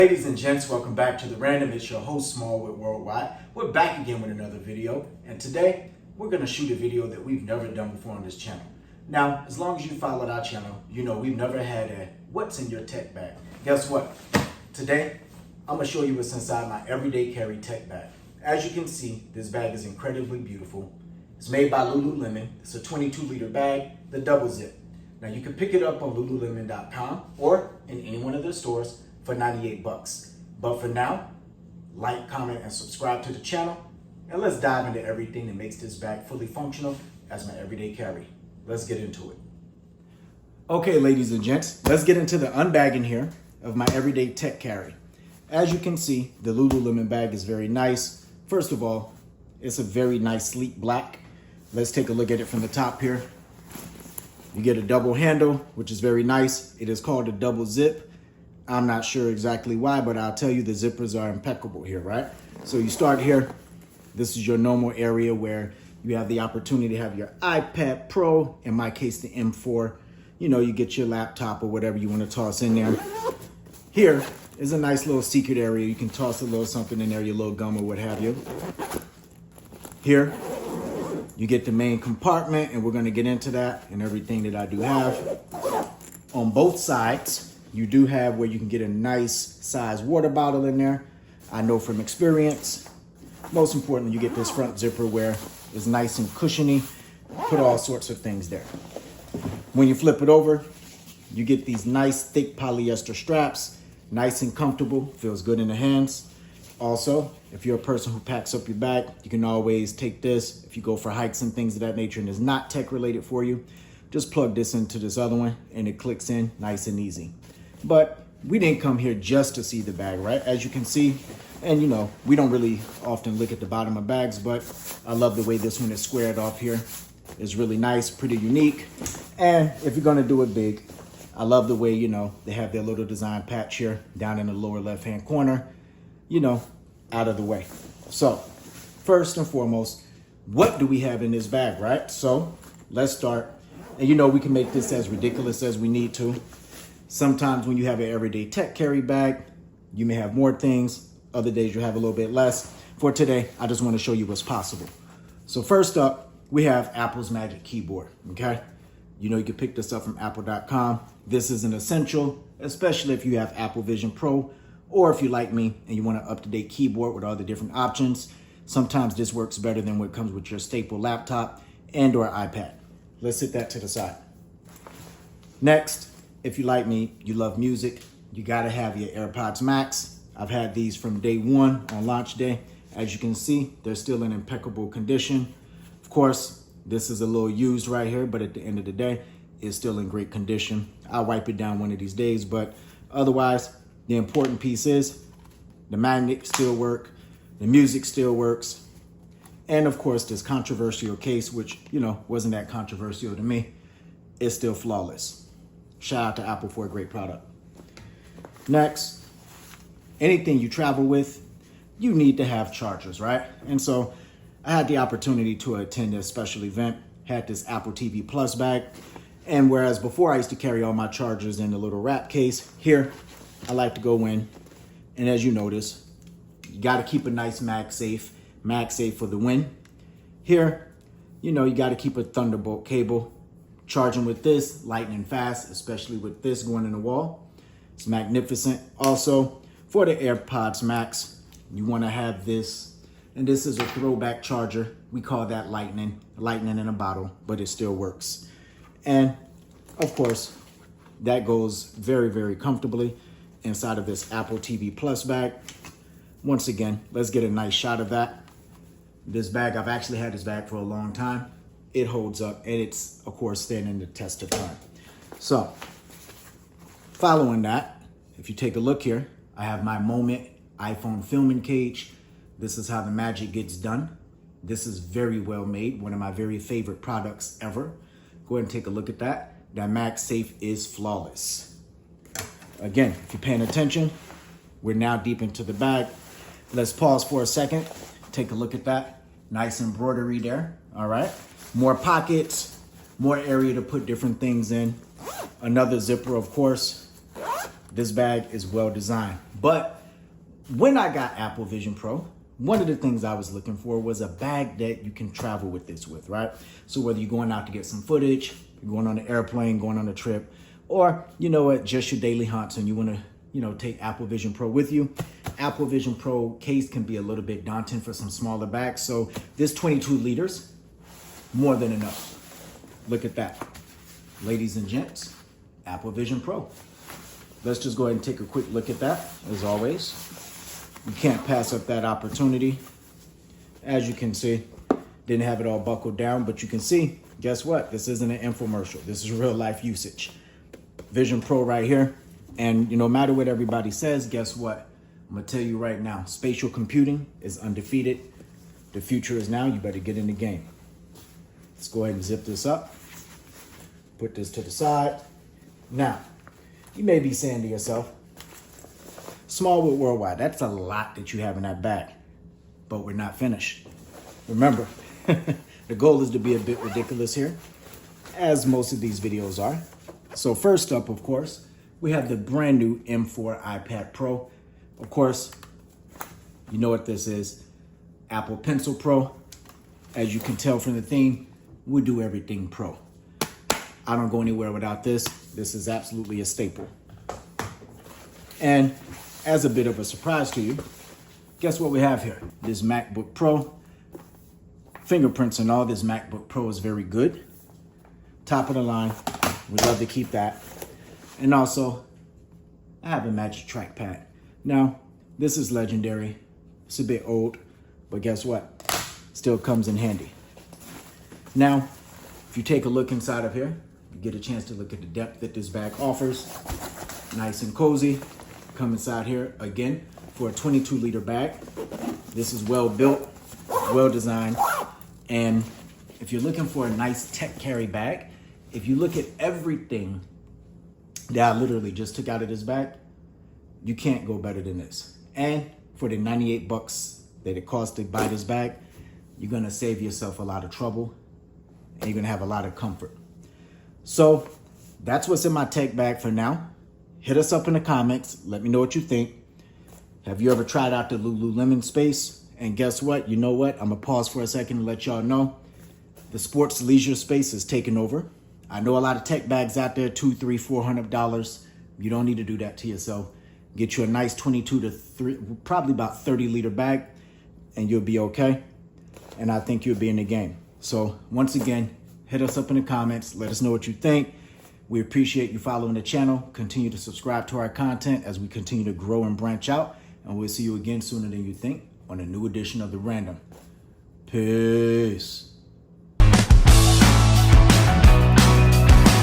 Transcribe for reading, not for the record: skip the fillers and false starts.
Ladies and gents, welcome back to The Random. It's your host, SmallwoodWorldWide. We're back again with another video, and today we're going to shoot a video that we've never done before on this channel. Now, as long as you followed our channel, you know we've never had a what's in your tech bag. Guess what? Today, I'm going to show you what's inside my everyday carry tech bag. As you can see, this bag is incredibly beautiful. It's made by Lululemon. It's a 22-liter bag, the double zip. Now, you can pick it up on Lululemon.com or in any one of their stores for 98 bucks. But for now, like, comment, and subscribe to the channel, and let's dive into everything that makes this bag fully functional as my everyday carry. Let's get into it. Okay, ladies and gents, let's get into the unbagging here of my everyday tech carry. As you can see, the Lululemon bag is very nice. First of all, it's a very nice sleek black. Let's take a look at it from the top here. You get a double handle, which is very nice. It is called a double zip. I'm not sure exactly why, but I'll tell you the zippers are impeccable here, right? So you start here. This is your normal area where you have the opportunity to have your iPad Pro, in my case, the M4. You know, you get your laptop or whatever you want to toss in there. Here is a nice little secret area. You can toss a little something in there, your little gum or what have you. Here, you get the main compartment, and we're going to get into that and everything that I do have. On both sides, you do have where you can get a nice size water bottle in there. I know from experience. Most importantly, you get this front zipper where it's nice and cushiony. Put all sorts of things there. When you flip it over, you get these nice thick polyester straps. Nice and comfortable, feels good in the hands. Also, if you're a person who packs up your bag, you can always take this. If you go for hikes and things of that nature and it's not tech related for you, just plug this into this other one and it clicks in nice and easy. But we didn't come here just to see the bag, right? As you can see, and you know, we don't really often look at the bottom of bags, but I love the way this one is squared off here. It's really nice, pretty unique. And if you're gonna do it big, I love the way, you know, they have their little design patch here down in the lower left-hand corner, you know, out of the way. So first and foremost, what do we have in this bag, right? So let's start. And you know, we can make this as ridiculous as we need to. Sometimes when you have an everyday tech carry bag, you may have more things. Other days you have a little bit less. For today, I just want to show you what's possible. So first up, we have Apple's Magic Keyboard, okay? You know, you can pick this up from apple.com. This is an essential, especially if you have Apple Vision Pro, or if you like me and you want an up-to-date keyboard with all the different options. Sometimes this works better than what comes with your staple laptop and or iPad. Let's set that to the side. Next, if you like me, you love music, you gotta have your AirPods Max. I've had these from day one on launch day. As you can see, they're still in impeccable condition. Of course, this is a little used right here, but at the end of the day, it's still in great condition. I'll wipe it down one of these days, but otherwise, the important piece is the magnet still work, the music still works, and of course, this controversial case, which, you know, wasn't that controversial to me, is still flawless. Shout out to Apple for a great product. Next, anything you travel with, you need to have chargers, right? And so I had the opportunity to attend a special event, had this Apple TV Plus bag. And whereas before I used to carry all my chargers in a little wrap case, here I like to go in. And as you notice, you got to keep a nice MagSafe for the win. Here, you know, you got to keep a Thunderbolt cable. Charging with this, lightning fast, especially with this going in the wall. It's magnificent. Also, for the AirPods Max, you want to have this, and this is a throwback charger. We call that lightning in a bottle, but it still works. And of course, that goes very, very comfortably inside of this Apple TV Plus bag. Once again, let's get a nice shot of that. This bag, I've actually had this bag for a long time. It holds up, and it's, of course, standing the test of time. So, following that, if you take a look here, I have my Moment iPhone filming cage. This is how the magic gets done. This is very well made, one of my very favorite products ever. Go ahead and take a look at that. That MagSafe is flawless. Again, if you're paying attention, we're now deep into the bag. Let's pause for a second. Take a look at that. Nice embroidery there, all right? More pockets, more area to put different things in. Another zipper, of course. This bag is well designed. But when I got Apple Vision Pro, one of the things I was looking for was a bag that you can travel with this with, right? So whether you're going out to get some footage, you're going on an airplane, going on a trip, or you know what, just your daily hunts and you want to, you know, take Apple Vision Pro with you. Apple Vision Pro case can be a little bit daunting for some smaller bags. So this 22 liters, more than enough. Look at that. Ladies and gents, Apple Vision Pro. Let's just go ahead and take a quick look at that, as always. You can't pass up that opportunity. As you can see, didn't have it all buckled down, but you can see, guess what? This isn't an infomercial. This is real life usage. Vision Pro right here. And no matter what everybody says, guess what? I'm gonna tell you right now, spatial computing is undefeated. The future is now. You better get in the game. Let's go ahead and zip this up. Put this to the side. Now, you may be saying to yourself, Smallwood Worldwide, that's a lot that you have in that bag, but we're not finished. Remember, the goal is to be a bit ridiculous here, as most of these videos are. So first up, of course, we have the brand new M4 iPad Pro. Of course, you know what this is, Apple Pencil Pro. As you can tell from the theme, we do everything Pro. I don't go anywhere without this. This is absolutely a staple. And as a bit of a surprise to you, guess what we have here? This MacBook Pro. Fingerprints and all, this MacBook Pro is very good. Top of the line, we love to keep that. And also, I have a Magic Trackpad. Now, this is legendary. It's a bit old, but guess what? Still comes in handy. Now, if you take a look inside of here, you get a chance to look at the depth that this bag offers. Nice and cozy. Come inside here again for a 22 liter bag. This is well built, well designed. And if you're looking for a nice tech carry bag, if you look at everything that I literally just took out of this bag, you can't go better than this. And for the 98 bucks that it costs to buy this bag, you're gonna save yourself a lot of trouble and you're gonna have a lot of comfort. So that's what's in my tech bag for now. Hit us up in the comments. Let me know what you think. Have you ever tried out the Lululemon space? And guess what? You know what? I'm gonna pause for a second and let y'all know. The sports leisure space is taking over. I know a lot of tech bags out there, $200, $300, $400. You don't need to do that to yourself. Get you a nice 22 to 3, probably about 30 liter bag, and you'll be okay. And I think you'll be in the game. So once again, hit us up in the comments. Let us know what you think. We appreciate you following the channel. Continue to subscribe to our content as we continue to grow and branch out. And we'll see you again sooner than you think on a new edition of The Random. Peace.